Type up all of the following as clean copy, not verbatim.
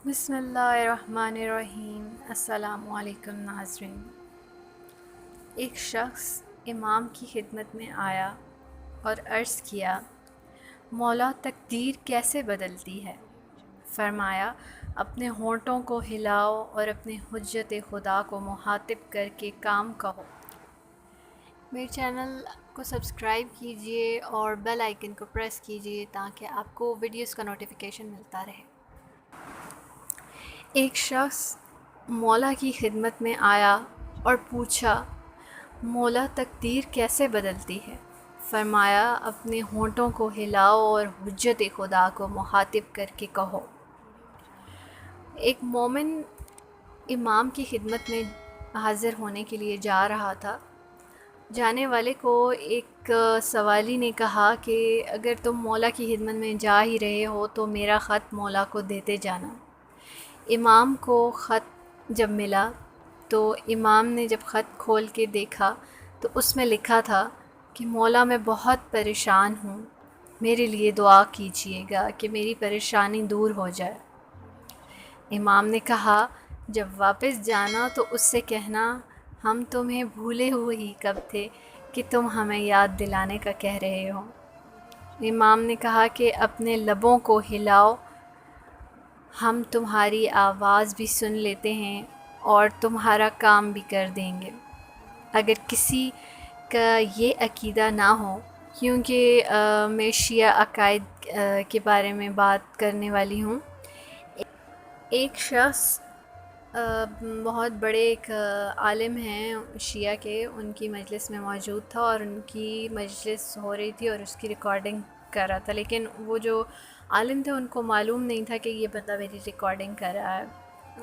بسم اللہ الرحمن الرحیم۔ السلام علیکم ناظرین۔ ایک شخص امام کی خدمت میں آیا اور عرض کیا، مولا تقدیر کیسے بدلتی ہے؟ فرمایا، اپنے ہونٹوں کو ہلاؤ اور اپنے حجت خدا کو مخاطب کر کے کام کہو۔ میرے چینل کو سبسکرائب کیجئے اور بیل آئیکن کو پریس کیجئے تاکہ آپ کو ویڈیوز کا نوٹیفیکیشن ملتا رہے۔ ایک شخص مولا کی خدمت میں آیا اور پوچھا، مولا تقدیر کیسے بدلتی ہے؟ فرمایا، اپنے ہونٹوں کو ہلاؤ اور حجت خدا کو مخاطب کر کے کہو۔ ایک مومن امام کی خدمت میں حاضر ہونے کے لیے جا رہا تھا۔ جانے والے کو ایک سوالی نے کہا کہ اگر تم مولا کی خدمت میں جا ہی رہے ہو تو میرا خط مولا کو دیتے جانا۔ امام کو خط جب ملا تو امام نے جب خط کھول کے دیکھا تو اس میں لکھا تھا کہ مولا میں بہت پریشان ہوں، میرے لیے دعا کیجیے گا کہ میری پریشانی دور ہو جائے۔ امام نے کہا، جب واپس جانا تو اس سے کہنا، ہم تمہیں بھولے ہوئے ہی کب تھے کہ تم ہمیں یاد دلانے کا کہہ رہے ہو۔ امام نے کہا کہ اپنے لبوں کو ہلاؤ، ہم تمہاری آواز بھی سن لیتے ہیں اور تمہارا کام بھی کر دیں گے۔ اگر کسی کا یہ عقیدہ نہ ہو، کیونکہ میں شیعہ عقائد کے بارے میں بات کرنے والی ہوں۔ ایک شخص بہت بڑے ایک عالم ہیں شیعہ کے، ان کی مجلس میں موجود تھا اور ان کی مجلس ہو رہی تھی اور اس کی ریکارڈنگ کر رہا تھا، لیکن وہ جو عالم تھے ان کو معلوم نہیں تھا کہ یہ بندہ میری ریکارڈنگ کر رہا ہے۔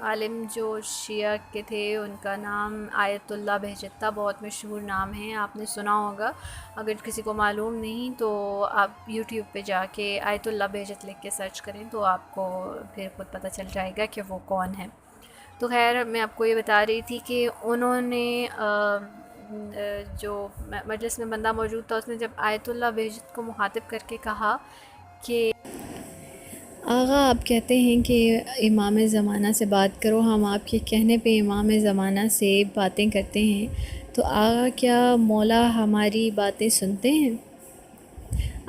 عالم جو شیعہ کے تھے ان کا نام آیت اللہ بہجت تھا، بہت مشہور نام ہے، آپ نے سنا ہوگا۔ اگر کسی کو معلوم نہیں تو آپ یوٹیوب پہ جا کے آیت اللہ بہجت لکھ کے سرچ کریں تو آپ کو پھر خود پتہ چل جائے گا کہ وہ کون ہے۔ تو خیر، میں آپ کو یہ بتا رہی تھی کہ انہوں نے جو مجلس میں بندہ موجود تھا اس نے جب آیت اللہ بہجت کو مخاطب کر کے کہا کہ آغا آپ کہتے ہیں کہ امام زمانہ سے بات کرو، ہم آپ کے کہنے پہ امام زمانہ سے باتیں کرتے ہیں، تو آغا کیا مولا ہماری باتیں سنتے ہیں؟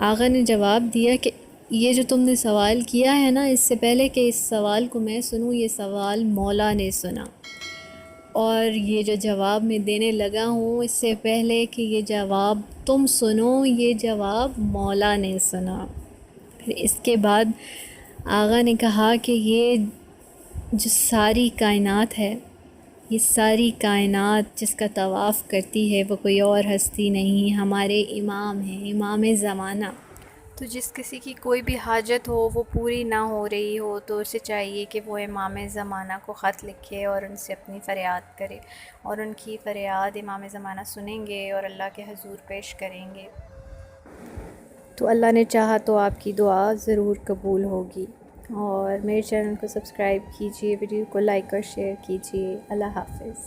آغا نے جواب دیا کہ یہ جو تم نے سوال کیا ہے نا، اس سے پہلے کہ اس سوال کو میں سنوں، یہ سوال مولا نے سنا، اور یہ جو جواب میں دینے لگا ہوں اس سے پہلے کہ یہ جواب تم سنو، یہ جواب مولا نے سنا۔ پھر اس کے بعد آغا نے کہا کہ یہ جو ساری کائنات ہے، یہ ساری کائنات جس کا طواف کرتی ہے وہ کوئی اور ہستی نہیں، ہمارے امام ہیں، امام زمانہ۔ تو جس کسی کی کوئی بھی حاجت ہو وہ پوری نہ ہو رہی ہو تو اسے چاہیے کہ وہ امام زمانہ کو خط لکھے اور ان سے اپنی فریاد کرے، اور ان کی فریاد امام زمانہ سنیں گے اور اللہ کے حضور پیش کریں گے، تو اللہ نے چاہا تو آپ کی دعا ضرور قبول ہوگی۔ اور میرے چینل کو سبسکرائب کیجئے، ویڈیو کو لائک اور شیئر کیجئے۔ اللہ حافظ۔